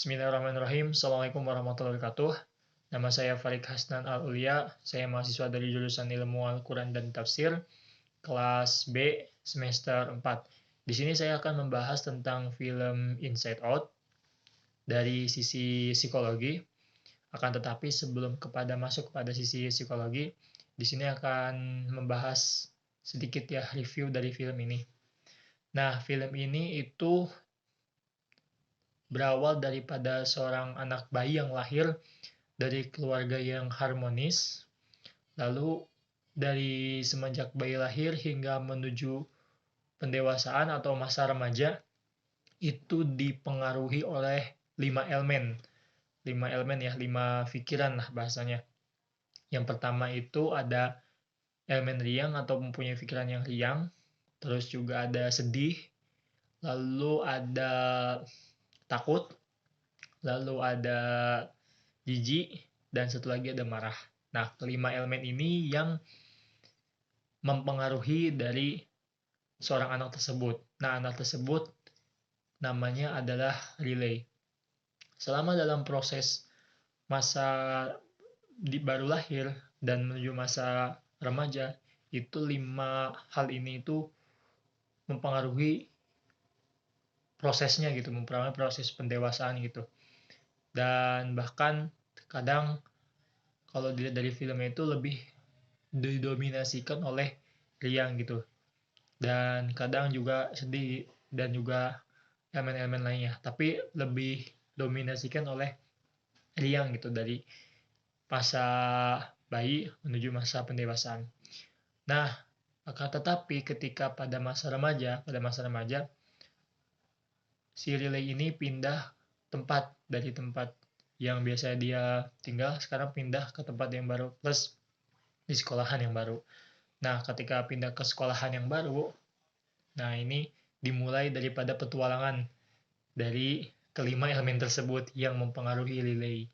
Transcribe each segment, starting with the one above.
Bismillahirrahmanirrahim. Assalamualaikum warahmatullahi wabarakatuh. Nama saya Farid Hasnan Al-Ulia. Saya mahasiswa dari jurusan Ilmu Al-Quran dan Tafsir, kelas B, semester 4. Di sini saya akan membahas tentang film Inside Out dari sisi psikologi. Akan tetapi sebelum masuk kepada sisi psikologi, di sini akan membahas sedikit ya review dari film ini. Nah, film ini itu berawal daripada seorang anak bayi yang lahir dari keluarga yang harmonis. Lalu dari semenjak bayi lahir hingga menuju pendewasaan atau masa remaja itu dipengaruhi oleh 5 elemen. 5 elemen ya, 5 pikiran lah bahasanya. Yang pertama itu ada elemen riang atau mempunyai pikiran yang riang. Terus juga ada sedih, lalu ada takut, lalu ada jijik, dan satu lagi ada marah. Nah, kelima elemen ini yang mempengaruhi dari seorang anak tersebut. Nah, anak tersebut namanya adalah relay. Selama dalam proses masa baru lahir dan menuju masa remaja, itu 5 hal ini itu mempengaruhi prosesnya gitu, mempengaruhi proses pendewasaan gitu. Dan bahkan kadang kalau dilihat dari filmnya itu lebih didominasikan oleh riang gitu, dan kadang juga sedih dan juga elemen-elemen lainnya, tapi lebih dominasikan oleh riang gitu dari masa bayi menuju masa pendewasaan. Nah, akan tetapi ketika pada masa remaja si relay ini pindah tempat, dari tempat yang biasa dia tinggal sekarang pindah ke tempat yang baru, plus di sekolahan yang baru. Nah, ketika pindah ke sekolahan yang baru, nah ini dimulai daripada petualangan dari kelima elemen tersebut yang mempengaruhi relay.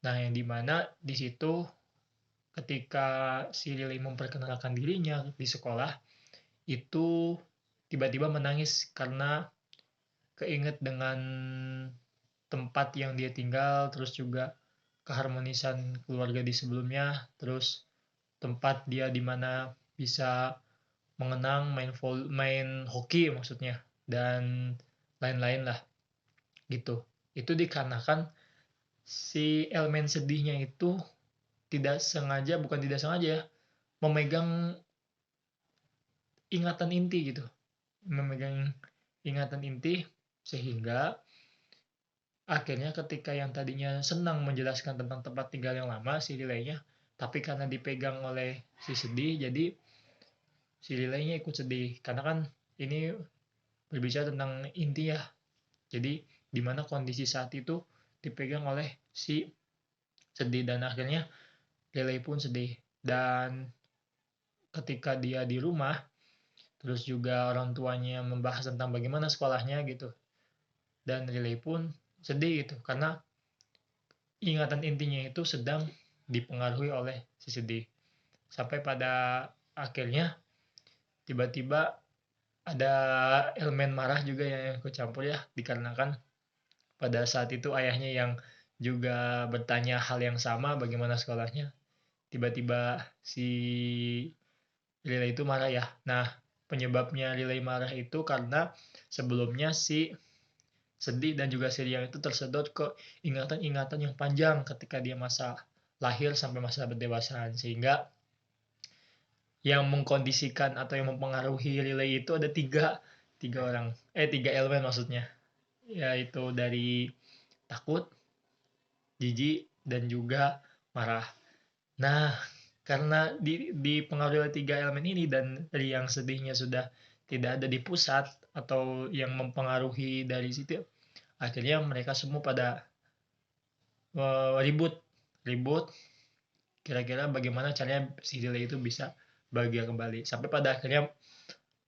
Nah, yang dimana di situ ketika si relay memperkenalkan dirinya di sekolah, itu tiba-tiba menangis karena keinget dengan tempat yang dia tinggal, terus juga keharmonisan keluarga di sebelumnya, terus tempat dia di mana bisa mengenang, main hoki maksudnya, dan lain-lain lah gitu. Itu dikarenakan si elemen sedihnya itu bukan tidak sengaja ya, memegang ingatan inti gitu. Memegang ingatan inti sehingga akhirnya ketika yang tadinya senang menjelaskan tentang tempat tinggal yang lama si relaynya, tapi karena dipegang oleh si sedih, jadi si relaynya ikut sedih. Karena kan ini berbicara tentang inti ya. Jadi dimana kondisi saat itu dipegang oleh si sedih, dan akhirnya relay pun sedih. Dan ketika dia di rumah, terus juga orang tuanya membahas tentang bagaimana sekolahnya gitu, dan relay pun sedih gitu karena ingatan intinya itu sedang dipengaruhi oleh si sedih. Sampai pada akhirnya tiba-tiba ada elemen marah juga yang ikut campur ya, dikarenakan pada saat itu ayahnya yang juga bertanya hal yang sama bagaimana sekolahnya, tiba-tiba si Relay itu marah ya. Nah, penyebabnya Relay marah itu karena sebelumnya si sedih dan juga si Riang itu tersedot ke ingatan-ingatan yang panjang ketika dia masa lahir sampai masa pendewasaan, sehingga yang mengkondisikan atau yang mempengaruhi Relay itu ada tiga elemen maksudnya, yaitu dari takut, jijik, dan juga marah. Nah, karena dipengaruhi oleh 3 elemen ini dan dari yang sedihnya sudah tidak ada di pusat atau yang mempengaruhi dari situ, akhirnya mereka semua pada ribut ribut kira-kira bagaimana caranya si Relay itu bisa bahagia kembali, sampai pada akhirnya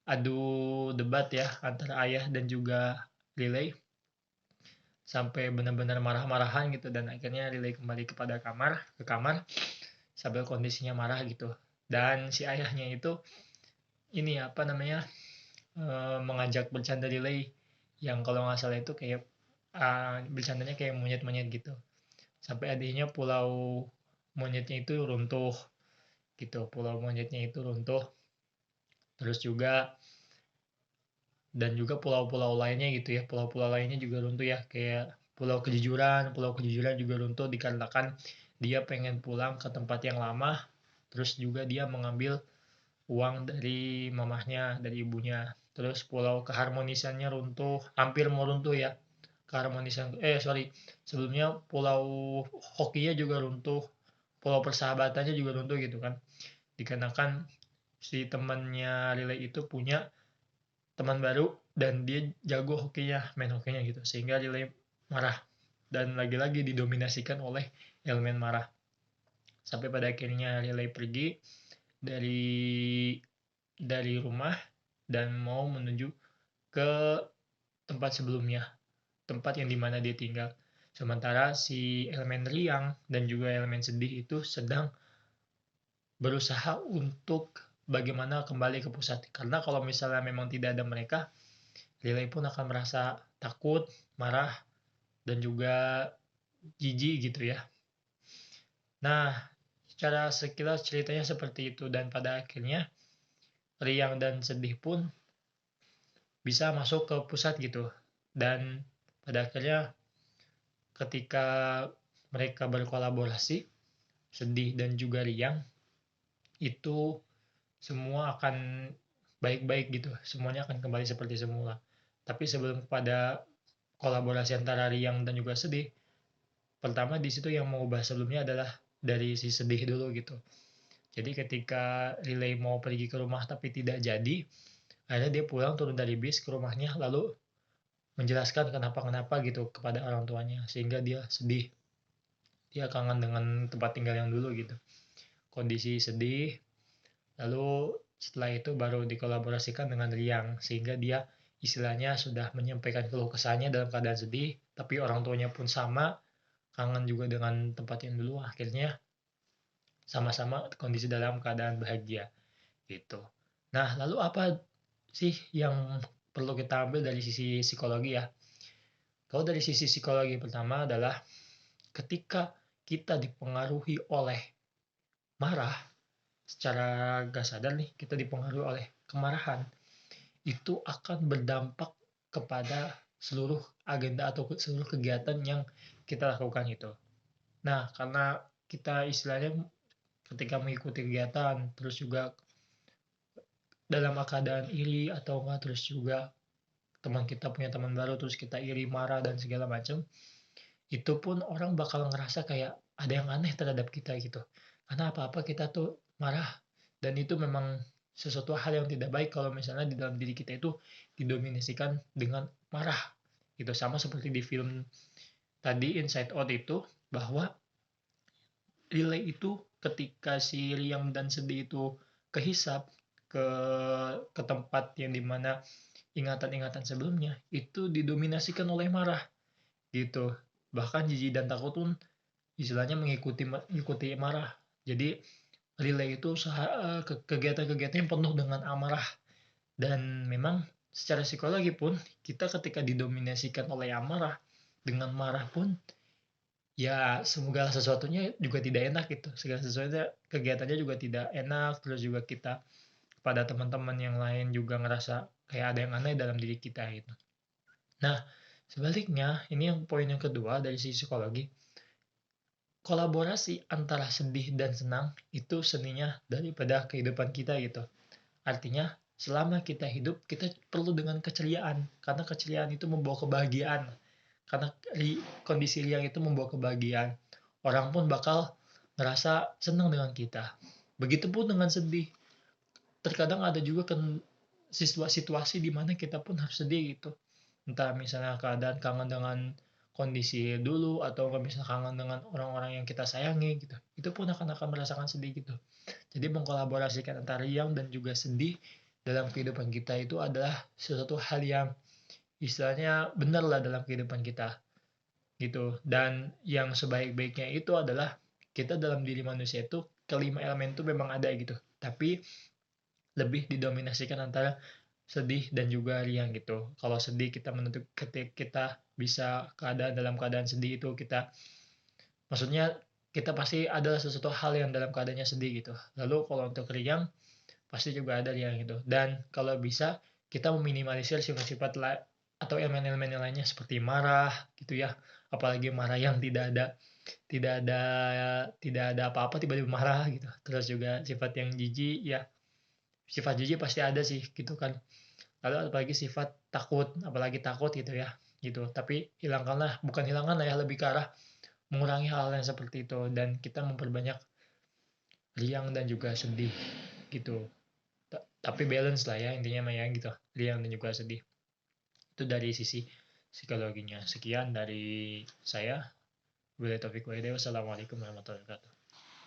adu debat ya antara ayah dan juga Relay sampai benar-benar marah-marahan gitu, dan akhirnya Relay kembali ke kamar sambil kondisinya marah gitu. Dan si ayahnya itu ini apa namanya, mengajak bercanda Relay yang kalau nggak salah itu kayak bercandanya kayak monyet-monyet gitu. Sampai akhirnya pulau monyetnya itu runtuh gitu, pulau monyetnya itu runtuh. Terus juga dan juga pulau-pulau lainnya gitu ya, pulau-pulau lainnya juga runtuh ya, kayak pulau kejujuran juga runtuh dikarenakan dia pengen pulang ke tempat yang lama, terus juga dia mengambil uang dari mamahnya, dari ibunya. Terus pulau keharmonisannya runtuh, hampir mau runtuh ya. Keharmonisan, sebelumnya pulau hokinya juga runtuh, pulau persahabatannya juga runtuh gitu kan. Dikarenakan si temannya Riley itu punya teman baru dan dia jago hokinya, main hokinya gitu. Sehingga Riley marah dan lagi-lagi didominasikan oleh elemen marah. Sampai pada akhirnya Riley pergi dari rumah dan mau menuju ke tempat sebelumnya, tempat yang dimana dia tinggal. Sementara si elemen riang dan juga elemen sedih itu sedang berusaha untuk bagaimana kembali ke pusat. Karena kalau misalnya memang tidak ada mereka, Riley pun akan merasa takut, marah, dan juga jijik gitu ya. Nah, secara sekilas ceritanya seperti itu dan pada akhirnya riang dan sedih pun bisa masuk ke pusat gitu. Dan pada akhirnya ketika mereka berkolaborasi, sedih dan juga riang, itu semua akan baik-baik gitu. Semuanya akan kembali seperti semula. Tapi sebelum pada kolaborasi antara riang dan juga sedih, pertama di situ yang mau bahas sebelumnya adalah dari si sedih dulu gitu. Jadi ketika Relay mau pergi ke rumah tapi tidak jadi, akhirnya dia pulang turun dari bis ke rumahnya lalu menjelaskan kenapa-kenapa gitu kepada orang tuanya sehingga dia sedih. Dia kangen dengan tempat tinggal yang dulu gitu. Kondisi sedih, lalu setelah itu baru dikolaborasikan dengan Riang sehingga dia istilahnya sudah menyampaikan keluh kesahnya dalam keadaan sedih, tapi orang tuanya pun sama, kangen juga dengan tempat yang dulu, akhirnya sama-sama kondisi dalam keadaan bahagia gitu. Nah, lalu apa sih yang perlu kita ambil dari sisi psikologi ya? Kalau dari sisi psikologi pertama adalah ketika kita dipengaruhi oleh marah, secara gak sadar nih kita dipengaruhi oleh kemarahan, itu akan berdampak kepada seluruh agenda atau seluruh kegiatan yang kita lakukan itu. Nah, karena kita istilahnya ketika mengikuti kegiatan, terus juga dalam keadaan iri atau enggak, terus juga teman kita punya teman baru, terus kita iri, marah, dan segala macam, itu pun orang bakal ngerasa kayak ada yang aneh terhadap kita gitu. Karena apa-apa kita tuh marah, dan itu memang sesuatu hal yang tidak baik kalau misalnya di dalam diri kita itu didominasikan dengan marah. Itu sama seperti di film tadi Inside Out itu, bahwa Relay itu ketika si Riang dan Sedih itu kehisap ke tempat yang dimana ingatan-ingatan sebelumnya itu didominasikan oleh marah gitu. Bahkan jijik dan takut pun istilahnya mengikuti marah. Jadi Relay itu kegiatan-kegiatan yang penuh dengan amarah, dan memang secara psikologi pun kita ketika didominasikan oleh amarah dengan marah pun ya segala sesuatunya juga tidak enak gitu, segala sesuatunya kegiatannya juga tidak enak, terus juga kita pada teman-teman yang lain juga ngerasa kayak ada yang aneh dalam diri kita gitu. Nah, sebaliknya ini yang poin yang kedua dari sisi psikologi, kolaborasi antara sedih dan senang itu seninya daripada kehidupan kita gitu. Artinya selama kita hidup kita perlu dengan keceriaan, karena keceriaan itu membawa kebahagiaan, karena kondisi riang itu membawa kebahagiaan, orang pun bakal ngerasa senang dengan kita. Begitupun dengan sedih, terkadang ada juga kan situasi di mana kita pun harus sedih gitu, entah misalnya keadaan kangen dengan kondisi dulu atau misalnya kangen dengan orang-orang yang kita sayangi gitu, itu pun akan merasakan sedih gitu. Jadi mengkolaborasikan antara riang dan juga sedih dalam kehidupan kita itu adalah sesuatu hal yang istilahnya benar lah dalam kehidupan kita gitu. Dan yang sebaik-baiknya itu adalah kita dalam diri manusia itu kelima elemen itu memang ada gitu, tapi lebih didominasikan antara sedih dan juga riang gitu. Kalau sedih kita bisa dalam keadaan sedih itu maksudnya kita pasti ada sesuatu hal yang dalam keadaannya sedih gitu. Lalu kalau untuk riang pasti juga ada riang gitu. Dan kalau bisa kita meminimalisir sifat-sifat atau elemen-elemen yang lainnya seperti marah gitu ya. Apalagi marah yang tidak ada tidak ada apa-apa tiba-tiba marah gitu. Terus juga sifat yang jijik ya. Sifat jijik pasti ada sih gitu kan. Lalu apalagi sifat takut, apalagi takut gitu ya. Gitu. Tapi hilangkanlah, bukan hilangkan ya, lebih ke arah mengurangi hal yang seperti itu dan kita memperbanyak riang dan juga sedih gitu. Tapi balance lah ya intinya mah ya gitu. Riang dan juga sedih. Itu dari sisi psikologinya. Sekian dari saya. Wassalamualaikum warahmatullahi wabarakatuh.